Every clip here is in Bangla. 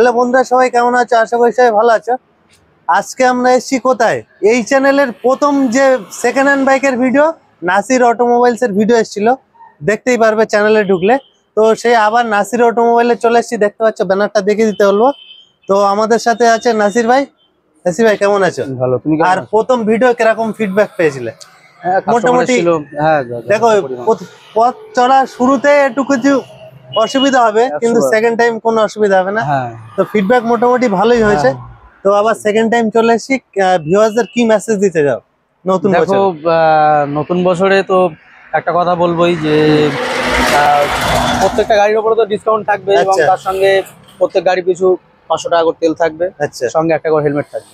হ্যালো বন্ধুরা, সবাই কেমন আছো? আশা করি সবাই ভালো আছো। আজকে আমরা এসেছি কোথায়? এই চ্যানেলের প্রথম যে সেকেন্ড হ্যান্ড বাইকের ভিডিও, নাসির অটোমোবাইলসের ভিডিও এসেছিল, দেখতেই পারবে চ্যানেলে ঢুকলে। তো সেই আবার নাসির অটোমোবাইলে চলে এসেছি, দেখতে পাচ্ছ, ব্যানারটা দেখে দিতে বলবো। তো আমাদের সাথে আছে নাসির ভাই। নাসির ভাই কেমন আছো? ভালো, তুমি আর প্রথম ভিডিও কিরকম ফিডব্যাক পেয়েছিলে? মোটামুটি দেখো, পথ চলা শুরুতে একটু কিছু অসুবিধা হবে, কিন্তু সেকেন্ড টাইম কোনো অসুবিধা হবে না। তো ফিডব্যাক মোটামুটি ভালোই হয়েছে। তো আবার সেকেন্ড টাইম চলে এসেছি, ভিউয়ার্সদের কি মেসেজ দিতে যাও নতুন বছর? নতুন বছরে তো একটা কথা বলবোই যে প্রত্যেকটা গাড়ির উপরে তো ডিসকাউন্ট থাকবে, এবং তার সঙ্গে প্রত্যেক গাড়ি পিছু 500 টাকা করে তেল থাকবে, সঙ্গে একটা করে হেলমেট থাকবে।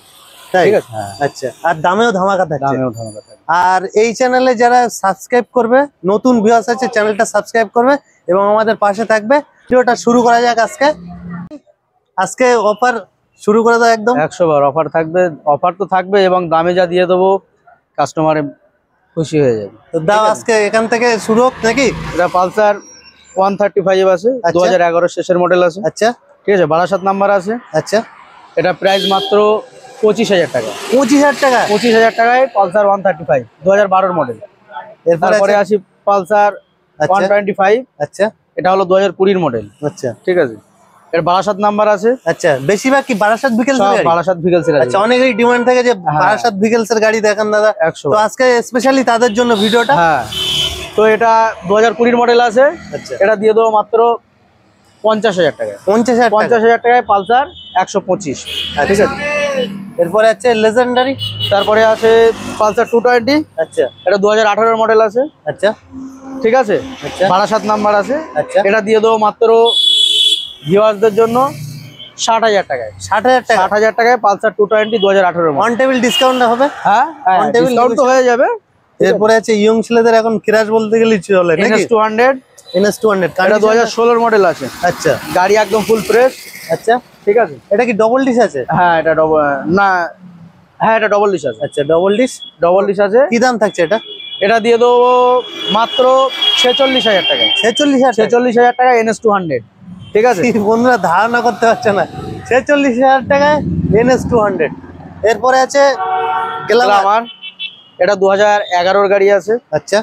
ঠিক আছে, আচ্ছা। আর দামেও ধামাকা থাকবে। দামেও ধামাকা থাকবে। আর এই চ্যানেলে যারা সাবস্ক্রাইব করবে, নতুন ভিউয়ার্স আছে, চ্যানেলটা সাবস্ক্রাইব করবে এবং আমাদের পাশে থাকবে। ভিডিওটা শুরু করা যাক। আজকে অফার শুরু করে দাও একদম। 100 বার অফার থাকবে। অফার তো থাকবে, এবং দামে যা দিয়ে দেবো কাস্টমারে খুশি হয়ে যাবে। তো দাও, আজকে এখান থেকে শুরু হোক নাকি? এটা পালসার 135 আছে, 2011 শেষের মডেল আছে। আচ্ছা, ঠিক আছে, 12 নাম্বার আছে। আচ্ছা, এটা প্রাইস মাত্র 25,000 টাকা। 25,000 টাকা? 25,000 টাকায় পালসার 135 2012 মডেল। এরপরে আসি পালসার 125। আচ্ছা, এটা হলো 2020 মডেল। আচ্ছা, ঠিক আছে, এর 12 নাম্বার আছে। আচ্ছা, বেশিরভাগ কি বারাসাত ভিকেলস এর গাড়ি? বারাসাত ভিকেলস এর গাড়ি। আচ্ছা, অনেকেরই ডিমান্ড থাকে যে বারাসাত ভিকেলস এর গাড়ি দেখান দাদা। তো আজকে স্পেশালি তাদের জন্য ভিডিওটা। হ্যাঁ, তো এটা 2020 মডেল আছে। আচ্ছা, এটা দিয়ে দেবো মাত্র 50,000 টাকায়। 50,000 টাকায় পালসার 125। ঠিক আছে, এরপরে আছে লেজেন্ডারি। তারপরে আছে পালসার 220। আচ্ছা, এটা 2018 মডেল আছে। আচ্ছা, ঠিক আছে, 12 নাম্বার আছে। আচ্ছা, এটা দিয়ে দেবো মাত্র ভিউয়ার্সদের জন্য 60,000 টাকায়। 60,000 টাকা? 60,000 টাকায় পালসার 220 2018 অন টেবিল ডিসকাউন্ট হবে? হ্যাঁ, অন টেবিল ডিসকাউন্ট তো হয়ে যাবে। এরপরে আছে ইয়ং ছেলেদের এখন ক্রাশ বলতে গেলে চলে নাকি? NS200। NS200 এটা 2016 মডেল আছে। আচ্ছা, গাড়ি একদম ফুল ফ্রেশ। আচ্ছা, ঠিক আছে। এটা কি ডবল ডিশ আছে? হ্যাঁ, এটা না, হ্যাঁ এটা ডবল ডিশ আছে। আচ্ছা, ডবল ডিশ আছে। কি দাম থাকছে এটা? এটা দিয়ে দেবো মাত্র 46,000 টাকায়। 46,000 টাকায় NS200। ঠিক আছে, বন্ধুরা ধারণা করতে পারছে না, 46,000 টাকায় NS200। এরপরে আছে গ্ল্যামার। এটা 2011 গাড়ি আছে। আচ্ছা,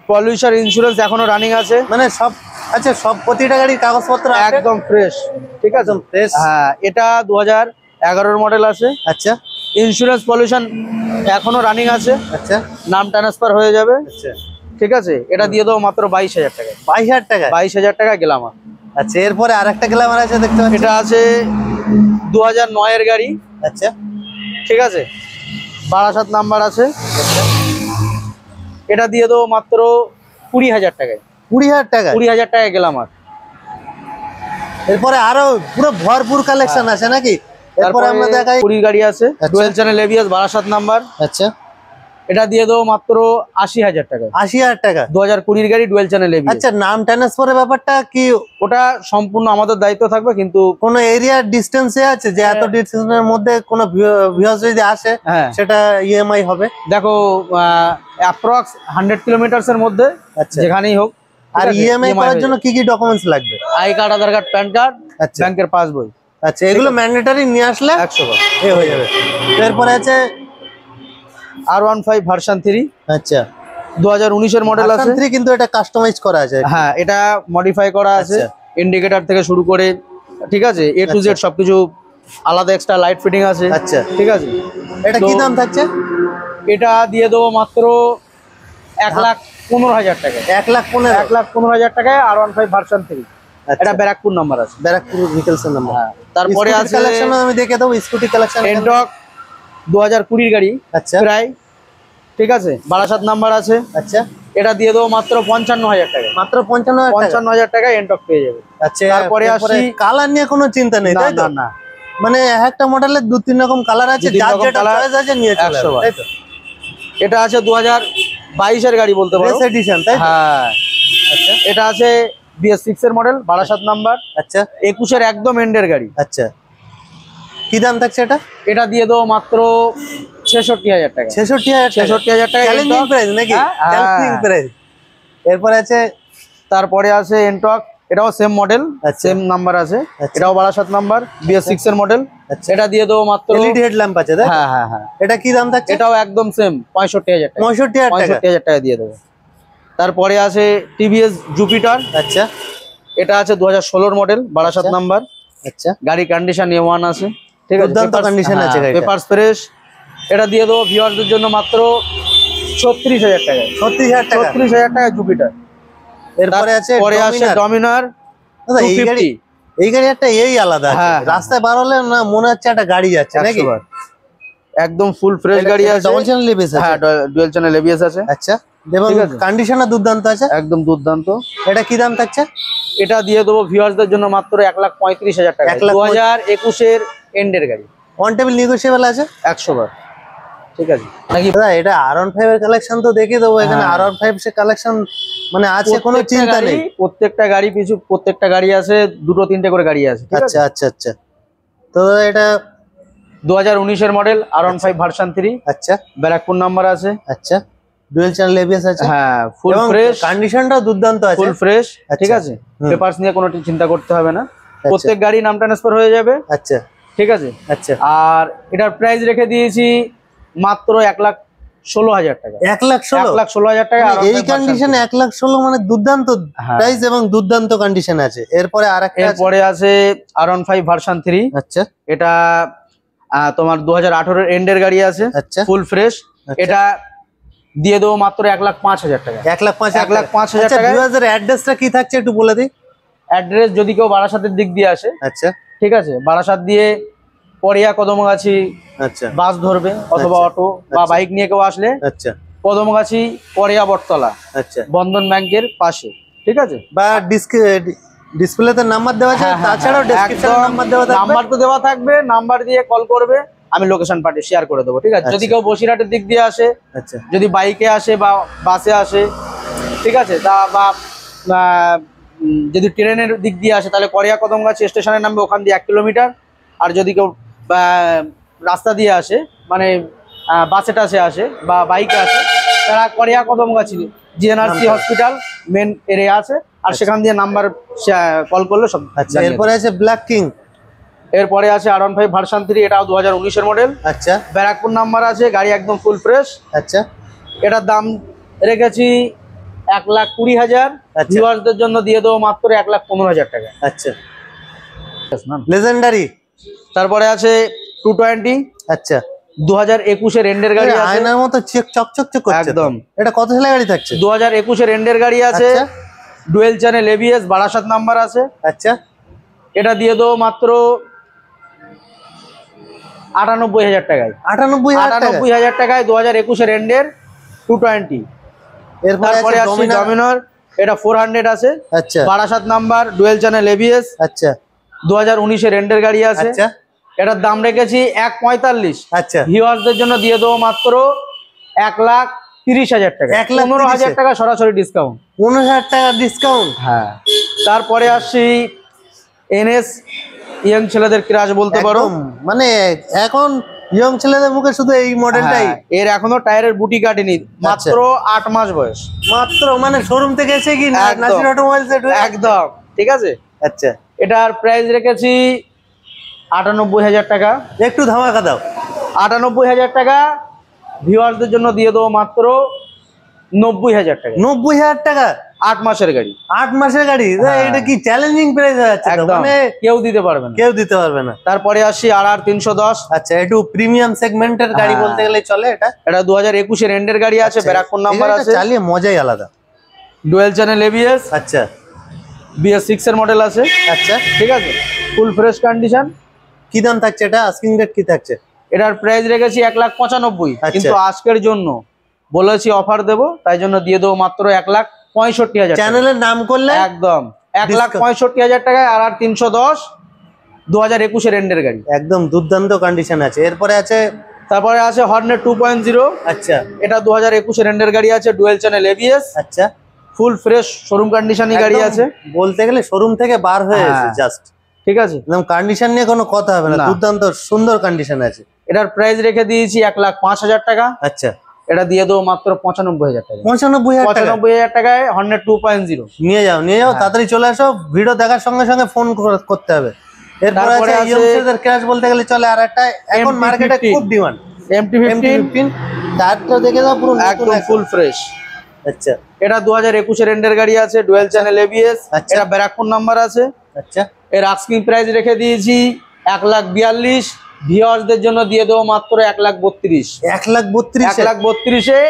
পলিউশন ইন্স্যুরেন্স এখনো রানিং আছে, মানে সব। আচ্ছা, সব প্রতিটা গাড়ির কাগজপত্র একদম ফ্রেশ। ঠিক আছে, ফ্রেশ। হ্যাঁ, এটা 2011 মডেল আছে। আচ্ছা, ইন্স্যুরেন্স পলিউশন এখনো রানিং আছে। আচ্ছা, নাম ট্রান্সফার হয়ে যাবে। আচ্ছা, ঠিক আছে, এটা দিয়ে দেবো মাত্র 22,000 টাকায়। 22,000 টাকা? 22,000 টাকা গ্ল্যামার। আচ্ছা, এরপরে আরেকটা গ্ল্যামার আছে দেখতে পাচ্ছি। এটা আছে 2009 এর গাড়ি। আচ্ছা, ঠিক আছে, 12 নাম্বার আছে। এটা দিয়ে দেবো মাত্র 20,000 টাকায়। 20,000 টাকা? 20,000 টাকায় গ্ল্যামার। এরপরে আরো পুরো ভরপুর কালেকশন আছে নাকি? এরপরে আমরা দেখাই 20 গাড়ি আছে, ডুয়েল চ্যানেল ABS 12 নাম্বার। আচ্ছা, এটা দিয়ে দেবো মাত্র 80,000 টাকায়। 80,000 টাকা? 2020 গাড়ি, ডুয়েল চ্যানেল ABS। আচ্ছা, নাম ট্রান্সফারের ব্যাপারটা কি? ওটা সম্পূর্ণ আমাদের দায়িত্ব থাকবে, কিন্তু কোন এরিয়ার ডিসটেন্সে আছে যে এত ডিসটেন্সের মধ্যে কোন ভিউয়ার্স যদি আসে সেটা EMI হবে? দেখো, অ্যাপ্রক্স 100 কিলোমিটারস এর মধ্যে যেখানেই হোক। আর EMI করার জন্য কি কি ডকুমেন্টস লাগবে? I card, Aadhaar card, pan card, ব্যাংকের পাসবই। আচ্ছা, এগুলো ম্যান্ডেটরি নিয়ে আসলে 100 বার হয়ে যাবে। এরপরে আছে R15 ভার্সন 3। আচ্ছা, 2019 এর মডেল আছে। কিন্তু এটা কাস্টমাইজ করা আছে? হ্যাঁ, এটা মডিফাই করা আছে। ইন্ডিকেটর থেকে শুরু করে, ঠিক আছে, A to Z সবকিছু আলাদা, এক্সট্রা লাইট ফিটিং আছে। আচ্ছা, ঠিক আছে। এটা কি দাম থাকছে? এটা দিয়ে দেবো মাত্র 1,15,000 টাকায়। 1,15,000 টাকায় R15 ভার্সন 3। এটা ব্যারাকপুর নাম্বার আছে, ব্যারাকপুর ভিকেলস এর নাম্বার। তারপরে আছে কালেকশন, আমি দেখে দেবো স্কুটি কালেকশন। এনটক 2020 গাড়ি। আচ্ছা, প্রায়। ঠিক আছে, 12 নাম্বার আছে। আচ্ছা, এটা দিয়ে দেবো মাত্র 55,000 টাকায়। মাত্র 55,000 টাকায় এনটক পেয়ে যাবে। আচ্ছা, তারপরে আসি কালার নিয়ে কোনো চিন্তা নেই, তাই তো? না, মানে একটা মডেলের 2-3 রকম কালার আছে, যার যেটা চয়েস আছে নিয়ে চলে আসবে, তাই তো? এটা আছে 2022 এর গাড়ি বলতে পারো, এডিশন, তাই তো? হ্যাঁ। আচ্ছা, এটা আছে BS6 এর মডেল, 12 নাম্বার। আচ্ছা, 21 এর একদম এন্ডের গাড়ি। আচ্ছা, কি দাম থাকছে এটা? এটা দিয়ে দেবো মাত্র 66,000 টাকা। 66,000 টাকা? চ্যালেঞ্জিং প্রাইস নাকি? Challenging price. এরপরে আছে তারপরে আছে এনটক এটাও সেম মডেল, সেম নাম্বার আছে, এটাও 62 নাম্বার BS6 এর মডেল। এটা দিয়ে দেবো মাত্র এলইডি হেডল্যাম্প আছে। হ্যাঁ হ্যাঁ হ্যাঁ। এটা কি দাম থাকছে? এটাও একদম সেম 65,000 টাকা। 65,000 টাকা দিয়ে দেবো। তারপরে আছে TVS জুপিটার। আচ্ছা, এটা আছে 2016 মডেল 62 নাম্বার। আচ্ছা, গাড়ি কন্ডিশন A1 আছে, ঠিক আছে, দুর্দান্ত কন্ডিশন আছে গাড়িটা। Papers fresh. এটা দিয়ে দেবো ভিউয়ারদের জন্য মাত্র 36,000 টাকা। 36,000 টাকা জুপিটার। এরপরে আছে ডমিনার। এই গাড়ি একটা আলাদা, রাস্তায় বার হলে না মনে হচ্ছে একটা গাড়ি যাচ্ছে নাকি? একদম ফুল ফ্রেশ গাড়ি আছে, ডবল চ্যানেল এবিএস আছে। হ্যাঁ, ডুয়াল চ্যানেল এবিএস আছে। আচ্ছা, এবং কন্ডিশনও দুর্দান্ত আছে, একদম দুর্দান্ত। এটা কি দাম থাকছে? এটা দিয়ে দেবো ভিউয়ারদের জন্য মাত্র 1,35,000 টাকা। 2021 এর এন্ডের গাড়ি। অন টেবিল নেগোশিয়েবল আছে 100 বার, ঠিক আছে। দাদা এটা R15 এর কালেকশন তো দেখিয়ে দেবো। এখানে R15 এর কালেকশন মানে আছে, কোনো চিন্তা নেই। প্রত্যেকটা গাড়ি পিছু প্রত্যেকটা গাড়ি আছে, 2-3টে করে গাড়ি আছে। আচ্ছা আচ্ছা আচ্ছা। তো এটা 2019 এর মডেল R15 ভার্সন 3। আচ্ছা, ব্যারাকপুর নাম্বার আছে। আচ্ছা, ডুয়াল চ্যানেল এবিএস আছে। হ্যাঁ, ফুল ফ্রেশ, কন্ডিশনটাও দুর্দান্ত আছে, ফুল ফ্রেশ, ঠিক আছে। পেপারস নিয়ে কোনো চিন্তা করতে হবে না, প্রত্যেক গাড়ি নাম ট্রান্সফার হয়ে যাবে। আচ্ছা, ঠিক আছে। আচ্ছা, আর এটার প্রাইস রেখে দিয়েছি মাত্র 1,16,000 টাকা। 1,16,000 টাকা। এই কন্ডিশনে 1,16,000 মানে দুর্দান্ত প্রাইস এবং দুর্দান্ত কন্ডিশন আছে। এরপরে এরপরে আছে R15 ভার্সন 3। আচ্ছা, এটা তোমার 2018 এর এন্ডের গাড়ি আছে। আচ্ছা, ফুল ফ্রেশ। এটা দিয়ে দেবো মাত্র 1,05,000 টাকা। 1,05,000 টাকা। ভিউয়ারদের অ্যাড্রেসটা কি থাকছে একটু বলে দিই। অ্যাড্রেস যদি কেউ বারাসাতের দিক দিয়ে আসে, আচ্ছা, ঠিক আছে, বারাসাত দিয়ে পরিয়া কদমগাছি আচ্ছা বাস ধরবে, অথবা অটো বা বাইক নিয়ে কেউ আসলে আচ্ছা কদমগাছি পরিয়া বটতলা, আচ্ছা, বন্ধন ব্যাংকের পাশে, ঠিক আছে। বা ডিসপ্লেতে নাম্বার দেওয়া আছে, তাছাড়াও ডেসক্রিপশনে নাম্বার দেওয়া থাকবে। নাম্বার তো দেওয়া থাকবে, নাম্বার দিয়ে কল করবে, আমি লোকেশন পাঠিয়ে শেয়ার করে দেবো, ঠিক আছে। যদি কেউ বসিরহাটের দিক দিয়ে আসে, আচ্ছা, যদি বাইকে আসে বা বাসে আসে, ঠিক আছে, তা বা যদি ট্রেনের দিক দিয়ে আসে তাহলে করিয়া কদমগাছি স্টেশনে নামবে, ওখান দিয়ে 1 কিলোমিটার। আর যদি কেউ রাস্তা দিয়ে আসে, মানে বাসে টাসে আসে বা বাইকে আসে, তারা করিয়া Kadamgachi GNRC hospital main area আছে, আর সেখান দিয়ে নাম্বার কল করলে সব। আচ্ছা, এরপরে আছে ব্ল্যাক কিং। এরপরে আছে R15 ভার্সন 3, এটাও 2019 এর মডেল। আচ্ছা, ব্যারাকপুর নাম্বার আছে, গাড়ি একদম ফুল ফ্রেশ। আচ্ছা, এটার দাম রেখেছি 1,20,000। ভিউয়ারদের জন্য দিয়ে দেবো মাত্র 1,15,000 টাকা। আচ্ছা, লেজেন্ডারি। তারপরে আছে 220। আচ্ছা, 2021 এর এন্ডের গাড়ি আছে, আয়নার মতো চকচক করছে একদম। এটা কত সালের গাড়ি থাকছে? 2021 এর এন্ডের গাড়ি আছে, ডুয়েল চ্যানেল এবিএস, 62 নাম্বার আছে। আচ্ছা, এটা দিয়ে দেবো মাত্র 98,000 টাকায়। 98,000 টাকায় 2021 এর এন্ডের 220। এরপরে আছে ডমিনার, এটা 400 আছে। আচ্ছা, 62 নাম্বার, ডুয়েল চ্যানেল এবিএস। আচ্ছা, 2019 এর এন্ডের গাড়ি আছে। আচ্ছা, এটার দাম রেখেছি 1,45,000। আচ্ছা, ভিউয়ারদের জন্য দিয়ে দেবো মাত্র 1,30,000 টাকা। 15,000 টাকা সরাসরি ডিসকাউন্ট। 15,000 টাকা ডিসকাউন্ট। হ্যাঁ। তারপরে আসছি এনএস, ইয়ং ছেলেদের ক্রাশ বলতে পারো, মানে এখন ইয়ং ছেলেদের মুখে শুধু এই মডেলটাই। এর এখনো টায়ারের বুটি কাটেনি, মাত্র 8 মাস বয়স মাত্র, মানে শোরুম থেকে এসে কি নাসির অটোমোবাইলস একদম, ঠিক আছে। আচ্ছা, এটার প্রাইস রেখেছি 98,000 টাকা। একটু ধামাকা দাও। 98,000 টাকা। ভিউয়ারদের জন্য দিয়ে দেবো মাত্র 90,000 টাকা। 90,000 টাকা 8 মাসের গাড়ি। 8 মাসের গাড়ি, এটা কি চ্যালেঞ্জিং প্রাইস হয়ে যাচ্ছে? মানে কেউ দিতে পারবে না, কেউ দিতে পারবে না। তারপরে আসি RR 310। আচ্ছা, একটু প্রিমিয়াম সেগমেন্টের গাড়ি বলতে গেলে চলে। এটা 2021 এর এন্ডের গাড়ি আছে, ব্যারাকপুর নাম্বার আছে, চালিয়ে মজাই আলাদা। Dual channel ABS. আচ্ছা, BS6 এর মডেল আছে। আচ্ছা, ঠিক আছে, ফুল ফ্রেশ কন্ডিশন। কি দাম থাকছে এটা? আস্কিং রেট কি থাকছে? এটার প্রাইস রেখেছি 1,95,000, কিন্তু আজকের জন্য বলেছি অফার দেবো, তাই জন্য দিয়ে দেবো মাত্র 1,65,000। চ্যানেলের নাম করলে একদম 1,65,000 টাকায় RR 310 2021 এর এন্ডের গাড়ি, একদম দুর্দান্ত কন্ডিশন আছে। এরপরে আছে, তারপরে আছে হর্নেট 2.0। আচ্ছা, এটা 2021 এর এন্ডের গাড়ি আছে, ডুয়েল চ্যানেল এবিএস। আচ্ছা, ফুল ফ্রেশ শোরুম কন্ডিশনই গাড়ি আছে, বলতে গেলে শোরুম থেকে বার হয়ে এসেছে জাস্ট, ঠিক আছে। একদম কন্ডিশন নিয়ে কোনো কথা হবে না, দুর্দান্ত সুন্দর কন্ডিশন আছে। এটার প্রাইস রেখে দিয়েছি 1,05,000 টাকা। আচ্ছা, এটা দিয়ে দেবো মাত্র 95,000 টাকা। 95,000 টাকায় হর্নেট 2.0 নিয়ে যাও তাড়াতাড়ি চলে আসো, ভিডিও দেখার সঙ্গে সঙ্গে ফোন করতে হবে। এরপরে আছে ইয়ংস্টারদের ক্র্যাশ বলতে গেলে চলে, আর একটা এখন মার্কেটে খুব ডিমান্ড MT-15। টায়ারটা দেখে দাও পুরো একদম ফুল ফ্রেশ। আচ্ছা, এটা 2021 এর এন্ডের গাড়ি আছে, ডুয়াল চ্যানেল ABS। এটা ব্যারাকপুর নাম্বার আছে। আচ্ছা, এর আস্কিং প্রাইস রেখে দিয়েছি 1,42,000। ভিউয়ারদের জন্য দিয়ে দেবো মাত্র 1,32,000। 1,32,000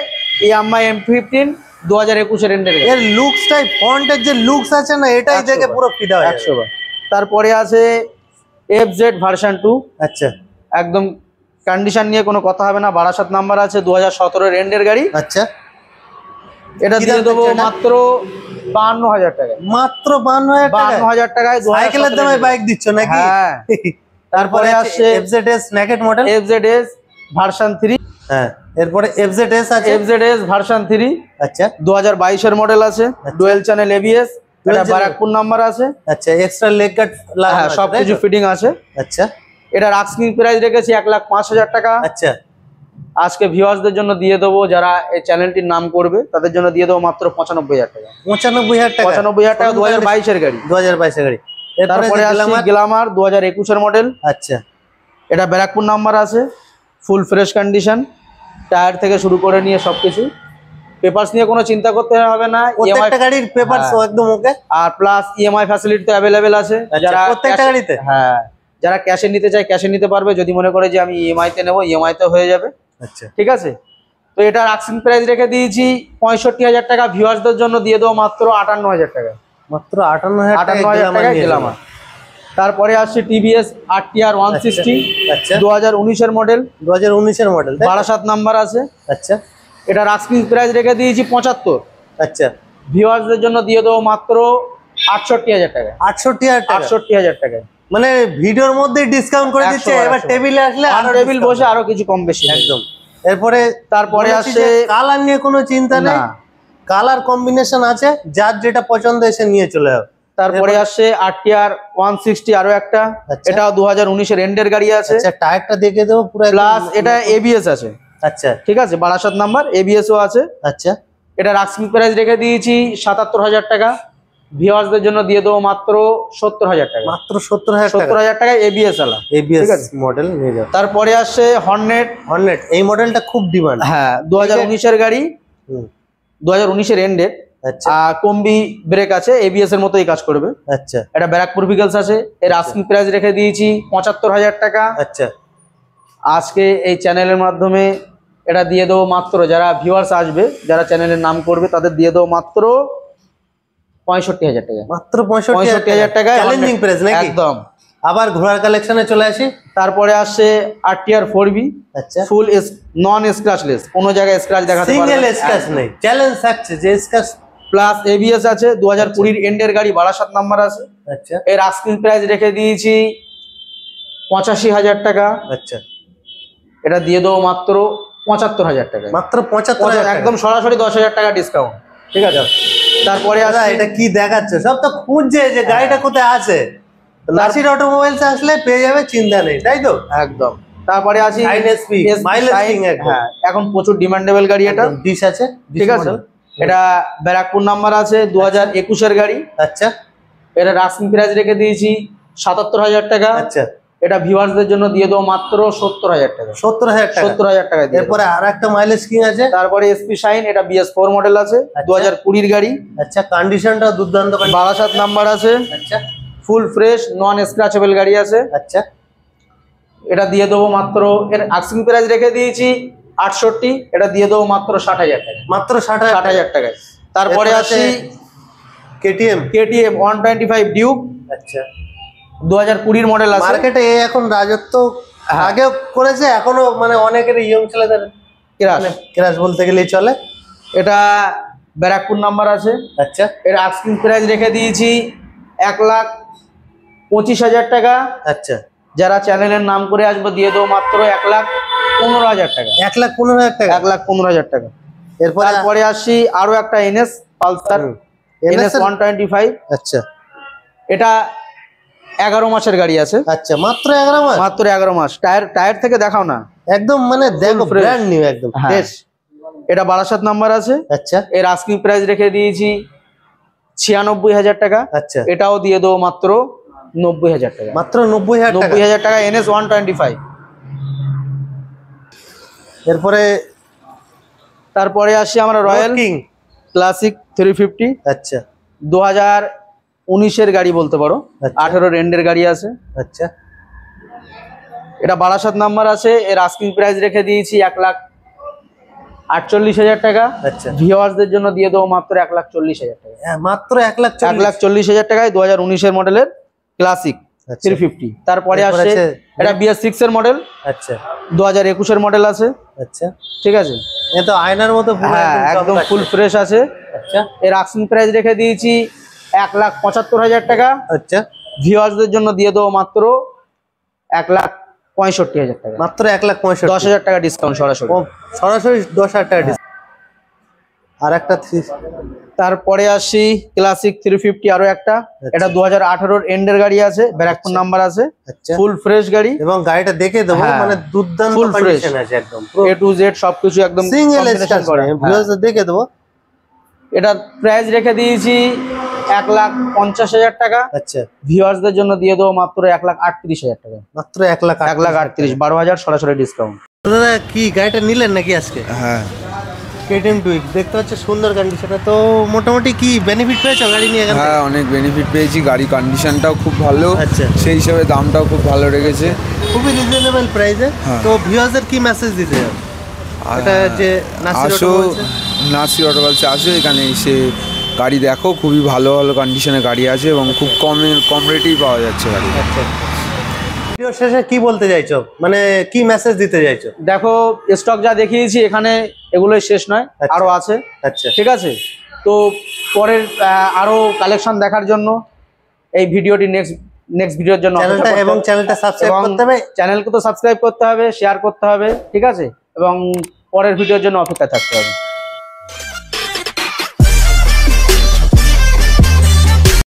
এ ইয়ামাহা MT-15 2021 এর এন্ডের গাড়ি। এর লুকসটাই, ফ্রন্টের যে লুকস আছে না, এটাই দেখে পুরো ফিদা হয়ে 100 বার। তারপরে আছে FZ ভার্সন 2। আচ্ছা, একদম কন্ডিশন নিয়ে কোনো কথা হবে না, 62 নাম্বার আছে, 2017 এর এন্ডের গাড়ি। আচ্ছা, এটা দিয়ে দেবো মাত্র 52,000 টাকায়। মাত্র 52,000 টাকায় সাইকেলের দামে বাইক দিচ্ছ নাকি? হ্যাঁ। তারপরে আসছে FZS naked model, FZS version 3। হ্যাঁ, এরপরে FZS আছে, FZS ভার্সন 3। আচ্ছা, 2022 এর মডেল আছে, ডুয়াল চ্যানেল ABS। এটা ব্যারাকপুর নাম্বার আছে। আচ্ছা, এক্সট্রা লেগ গার্ড হ্যাঁ, সবকিছু ফিটিং আছে। আচ্ছা, এটার আস্কিং প্রাইস রেখেছি 1,05,000 টাকা। আচ্ছা, আজকে ভিউয়ার্সদের জন্য দিয়ে দেবো, যারা এই চ্যানেলটির নাম করবে তাদের জন্য দিয়ে দেবো মাত্র 95,000 টাকা। 95,000 টাকা 95,000 টাকা 2022 এর গাড়ি। 2022 এর গাড়ি। তারপরে আসছে গ্ল্যামার 2021 এর মডেল। আচ্ছা, এটা ব্যারাকপুর নাম্বার আছে, ফুল ফ্রেশ কন্ডিশন, টায়ার থেকে শুরু করে নিয়ে সবকিছু। পেপারস নিয়ে কোনো চিন্তা করতে হবে না, প্রত্যেকটা গাড়ির পেপারস একদম ওকে। আর প্লাস EMI ফ্যাসিলিটি তো अवेलेबल আছে। যারা প্রত্যেকটা গাড়িতে, হ্যাঁ, যারা ক্যাশে নিতে চায় ক্যাশে নিতে পারবে, যদি মনে করে যে আমি EMI তে নেব EMI তে হয়ে যাবে। আচ্ছা, ঠিক আছে। তো এটার আস্কিং প্রাইস রেখে দিয়েছি 65,000 টাকা। ভিউয়ার্সদের জন্য দিয়ে দেবো মাত্র 58,000 টাকা। মাত্র 58,000 টাকায় গ্ল্যামার। তারপরে আসছে TVS RTR 160। আচ্ছা, 2019 এর মডেল, 2019 এর মডেল, 62 নাম্বার আছে। আচ্ছা, এটার আস্কিং প্রাইস রেখে দিয়েছি 75। আচ্ছা, ভিউয়ার্সদের জন্য দিয়ে দেবো মাত্র 68,000 টাকা। 68,000 টাকা 68,000 টাকায়। মানে ভিডিওর মধ্যে ডিসকাউন্ট করে দিচ্ছে। এবার টেবিলে আসলে আর টেবিল বসে আরো কিছু কম বেশি একদম। এরপরে তারপরে আসছে কালার নিয়ে কোনো চিন্তা নেই, কালার কম্বিনেশন আছে, যার যেটা পছন্দ এসে নিয়ে চলে যাও। তারপরে আসছে RTR 160 আরো একটা। এটাও 2019 এর এন্ডের গাড়ি আছে। আচ্ছা, টায়ারটা দেখে দেবো পুরো, প্লাস এটা ABS আছে। আচ্ছা, ঠিক আছে, 62 নাম্বার ABS ও আছে। আচ্ছা, এটার আস্কিং প্রাইস রেখে দিয়েছি 77,000 টাকা। ভিউয়ার্সদের জন্য দিয়ে দেবো মাত্র 70,000 টাকা। মাত্র 70,000 টাকা 70,000 টাকায় ABS আলা ABS মডেল নিয়ে যাও। তারপরে আসছে হর্নেট। এই মডেলটা খুব ডিমান্ড। হ্যাঁ, 2019 এর গাড়ি, 2019 এর এন্ডেড। আচ্ছা, কম্বি ব্রেক আছে, ABS এর মতোই কাজ করবে। আচ্ছা, এটা ব্যারাকপুর ভিকেলস আছে। এর আস্কিং প্রাইস রেখে দিয়েছি 75,000 টাকা। আচ্ছা, আজকে এই চ্যানেলের মাধ্যমে এটা দিয়ে দেবো মাত্র, যারা ভিউয়ার্স আসবে, যারা চ্যানেলের নাম করবে তাদের দিয়ে দেবো মাত্র 65,000 টাকা। মাত্র 65,000 টাকা চ্যালেঞ্জিং প্রাইস নাকি? একদম। আবার ঘোড়ার কালেকশনে চলে আসি। তারপরে আসছে RTR 4B। আচ্ছা, ফুল নন স্ক্র্যাচলেস, কোনো জায়গায় স্ক্র্যাচ দেখাতে পারবে না, সিঙ্গেল স্ক্র্যাচ নেই, চ্যালেঞ্জ থাকছে যে স্ক্র্যাচ। প্লাস ABS আছে, 2020 এন্ডের গাড়ি, 62 নাম্বার আছে। আচ্ছা, এর আস্কিং প্রাইস রেখে দিয়েছি 85,000 টাকা। আচ্ছা, এটা দিয়ে দেবো মাত্র 75,000 টাকা। মাত্র 75,000 একদম সরাসরি 10,000 টাকা ডিসকাউন্ট। ঠিক আছে। তারপরে এটা কি দেখাচ্ছে, সব তো খুঁজছে যে গাড়িটা কোথায় আছে। নাসির অটোমোবাইলস আসলে পেয়ে যাবে, চিন্তা নেই, তাই তো? একদম। তারপরে আছি হ্যাঁ, এখন প্রচুর ডিমান্ডেবল গাড়ি, এটা ডিশ আছে। ঠিক আছে। এটা ব্যারাকপুর নাম্বার আছে, 2021 এর গাড়ি। আচ্ছা, এটা আস্কিং প্রাইস রেখে দিয়েছি 77,000 টাকা। আচ্ছা, এটা ভিউয়ার্সদের জন্য দিয়ে দেবো মাত্র 70,000 টাকা। 70,000 টাকা। এরপরে আর একটা মাইলেজ কিং আছে। তারপরে SP শাইন, এটা BS4 মডেল আছে, 2020 এর গাড়ি। আচ্ছা, কন্ডিশনটা দুর্দান্ত, 62 নাম্বার আছে। আচ্ছা, ফুল ফ্রেশ নন স্ক্র্যাচেবল গাড়ি আছে। আচ্ছা, এটা দিয়ে দেবো মাত্র, এর আস্কিং প্রাইস রেখে দিয়েছি 68। এটা দিয়ে দেবো মাত্র 60,000 টাকা। মাত্র 60,000 টাকায়। তারপরে আসি KTM 125 ডিউক। আচ্ছা, 2020 মডেল আছে। মার্কেটে এখন রাজত্ব আগেও করেছে, এখনো মানে অনেকের ইয়ং ছেলেদের ক্রাশ বলতে গেলেই চলে। এটা ব্যারাকপুর নাম্বার আছে। আচ্ছা, এর আস্কিং প্রাইস রেখে দিয়েছি 1,25,000 টাকা। আচ্ছা, যারা চ্যানেলের নাম করে আসবে দিয়ে দেবো মাত্র 1,15,000 টাকা। 1,15,000 টাকা 1,15,000 টাকা। তারপরে আসছি আরো একটা NS পালসার NS 125। আচ্ছা, এটা 11 মাসের গাড়ি আছে। আচ্ছা, মাত্র 11 মাস? মাত্র 11 মাস। টায়ার থেকে দেখাও না, একদম মানে দেখো ব্র্যান্ড নিউ, একদম ফ্রেশ। এটা 62 নাম্বার আছে। আচ্ছা এর আস্কিং প্রাইস রেখে দিয়েছি 96,000 টাকা। আচ্ছা এটাও দিয়ে দেবো মাত্র 90,000 টাকা। মাত্র 90,000 টাকা। 90,000 টাকা NS 125। এরপরে তারপরে আসি আমরা রয়্যাল কিং ক্লাসিক 350। আচ্ছা 2019 এর গাড়ি বলতে পারো, আচ্ছা। 18 এন্ডের গাড়ি আছে। আচ্ছা এটা 62 নাম্বার আছে। এর আস্কিং প্রাইস রেখে দিয়েছি 1,48,000 টাকা। আচ্ছা ভিউয়ার্সদের জন্য দিয়ে দেবো মাত্র 1,40,000 টাকা। মাত্র 1,40,000 1,40,000 টাকায় 2019 এর মডেলের ক্লাসিক 350। তারপরে এরপর আসছে আছে এটা BS6 এর মডেল, আচ্ছা 2021 এর মডেল আছে। আচ্ছা ঠিক আছে, এ তো আয়নার মতো পুরো হ্যাঁ একদম ফুল ফ্রেশ আছে। আচ্ছা এর আস্কিং প্রাইস রেখে দিয়েছি 1,75,000 টাকা। আচ্ছা ভিউয়ার্সদের জন্য দিয়ে দেবো মাত্র 1,65,000 টাকা। মাত্র 1,65,000 10,000 টাকা ডিসকাউন্ট সরাসরি। ও, সরাসরি 10,000 টাকা ডিসকাউন্ট। আর একটা তারপরে আসি ক্লাসিক 350 আরো একটা। এটা 2018 এন্ডের গাড়ি আছে, ব্যারাকপুর নাম্বার আছে, আচ্ছা ফুল ফ্রেশ গাড়ি। এবং গাড়িটা দেখে দেবো হ্যাঁ, মানে দুর্দান্ত full fresh। কন্ডিশন আছে একদম A to Z সবকিছু একদম সিঙ্গেল combination স্টার করে হ্যাঁ। ভিউয়ার্স দেখে দেবো। এটা প্রাইস রেখে দিয়েছি 1,50,000 টাকা। আচ্ছা ভিউয়ার্সদের জন্য দিয়ে দেবো মাত্র 1,38,000 টাকা। মাত্র 1,38,000 1,38,000 12,000 সরাসরি ডিসকাউন্ট। দাদা কি গাড়িটা নিলেন নাকি আজকে? হ্যাঁ KTM টুইক দেখতে পাচ্ছ সুন্দর কন্ডিশনে, তো মোটামুটি কি বেনিফিট পেয়েছো গাড়ি নিয়ে এখান থেকে? হ্যাঁ অনেক বেনিফিট পেয়েছি, গাড়ি কন্ডিশনটাও খুব ভালো, আচ্ছা। সেই হিসাবে দামটাও খুব ভালো রেখেছে। খুবই রিজনেবল প্রাইসে। হ্যাঁ। তো ভিউয়ার্সদের কি মেসেজ দিতে চাও? এটা যে নাসির আসো অটোমোবাইলসে? নাসির অটোমোবাইলসে আসো, এখানে এসে গাড়ি দেখো, খুবই ভালো ভালো কন্ডিশনে গাড়ি আছে এবং খুব কম রেটেই পাওয়া যাচ্ছে গাড়ি। আচ্ছা ভিডিও শেষে কি বলতে চাইছো, মানে কি মেসেজ দিতে চাইছো? দেখো স্টক যা দেখিয়েছি এখানে এগুলোই শেষ নয়, আচ্ছা। আরো আছে। আচ্ছা ঠিক আছে, তো পরের আরো কালেকশন দেখার জন্য এই ভিডিওটি নেক্সট ভিডিওর জন্য চ্যানেলটা এবং চ্যানেলটা সাবস্ক্রাইব করতে হবে। চ্যানেলকে তো সাবস্ক্রাইব করতে হবে, শেয়ার করতে হবে। ঠিক আছে, এবং পরের ভিডিওর জন্য অপেক্ষা থাকতে হবে।